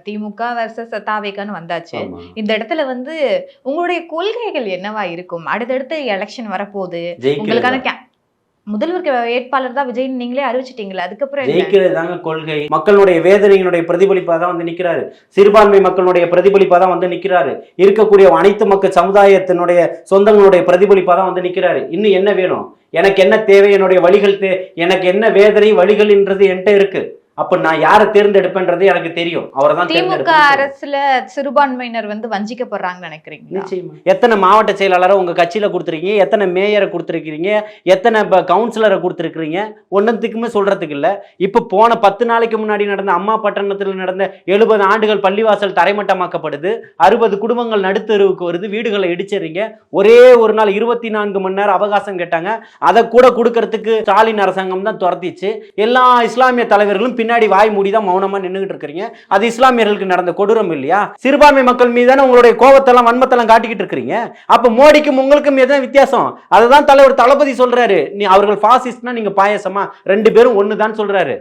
திமுக versus தாவேகான்னு வந்தாச்சு. ஆமா. இந்த இடத்துல வந்து உங்களுடைய கொள்கைகள் என்னவா இருக்கும்? அடுத்தடுத்து எலெக்ஷன் வரப்போகுது. உங்களுக்கான ஜெயிக்கிறதா முதல்வர் வேட்பாளர் தான் விஜய்ன்னு நீங்களே அறிவிச்சிட்டீங்களா? அதுக்கப்புறம் என்ன? ஜெயிக்கிறது தாங்க கொள்கை. மக்களுடைய வேதனையினுடைய பிரதிபலிப்பா தான் வந்து நிக்கிறாரு. சிறுபான்மை மக்களுடைய பிரதிபலிப்பா தான் வந்து நிக்கிறாரு. இருக்கக்கூடிய அனைத்து மக்கள் சமுதாயத்தினுடைய சொந்தங்களுடைய பிரதிபலிப்பா தான் வந்து நிக்கிறாரு. இன்னும் என்ன வேணும்? எனக்கு என்ன தேவை? என்னுடைய வழிகள் எனக்கு என்ன வேதனை வழிகள்ன்றது என்கிட்ட இருக்கு. அப்ப நான் யாரை தேர்ந்தெடுப்பேன்றது எனக்கு தெரியும். அவரை தான் திமுக அரசுல சிறுபான்மையினர் வந்து வஞ்சிக்கப்படுறாங்கன்னு நினைக்கிறீங்க? நிச்சயமா. எத்தனை மாவட்ட செயலாளரை உங்க கட்சியில கொடுத்துருக்கீங்க, எத்தனை மேயரை கொடுத்துருக்கீங்க, எத்தனை கவுன்சிலரை கொடுத்துருக்கீங்க, ஒன்னத்துக்குமே சொல்றதுக்கு இல்ல. இப்ப போன 10 நாளைக்கு முன்னாடி நடந்த அம்மா பட்டணத்தில் நடந்த 70 ஆண்டுகள் பள்ளிவாசல் தரைமட்டமாக்கப்படுது. 60 குடும்பங்கள் நடுத்தருவுக்கு வருது. வீடுகளை இடிச்சிடுறீங்க. ஒரே ஒரு நாள் 24 மணி நேரம் அவகாசம் கேட்டாங்க. அதை கூட கொடுக்கறதுக்கு ஸ்டாலின் அரசாங்கம் தான் துரத்திச்சு. எல்லா இஸ்லாமிய தலைவர்களும் பின்னாடி வாய் மூடிதான் மௌனமா நின்னுகிட்டு இருக்கீங்க. அது இஸ்லாமியர்களுக்கு நடந்த கொடூரம் இல்லையா? சிறுபான்மை மக்கள் மீதான உங்களுடைய கோபத்தெல்லாம் வன்மத்தெல்லாம் காட்டிக்கிட்டு இருக்கீங்க. அப்ப மோடிக்கும் உங்களுக்கும் எதுவும் வித்தியாசம்? அதுதான் தலைவர் தளபதி சொல்றாரு. அவர்கள் பாசிஸ்ட்னா நீங்க பாயசமா? 2 பேரும் ஒண்ணுதான் சொல்றாரு.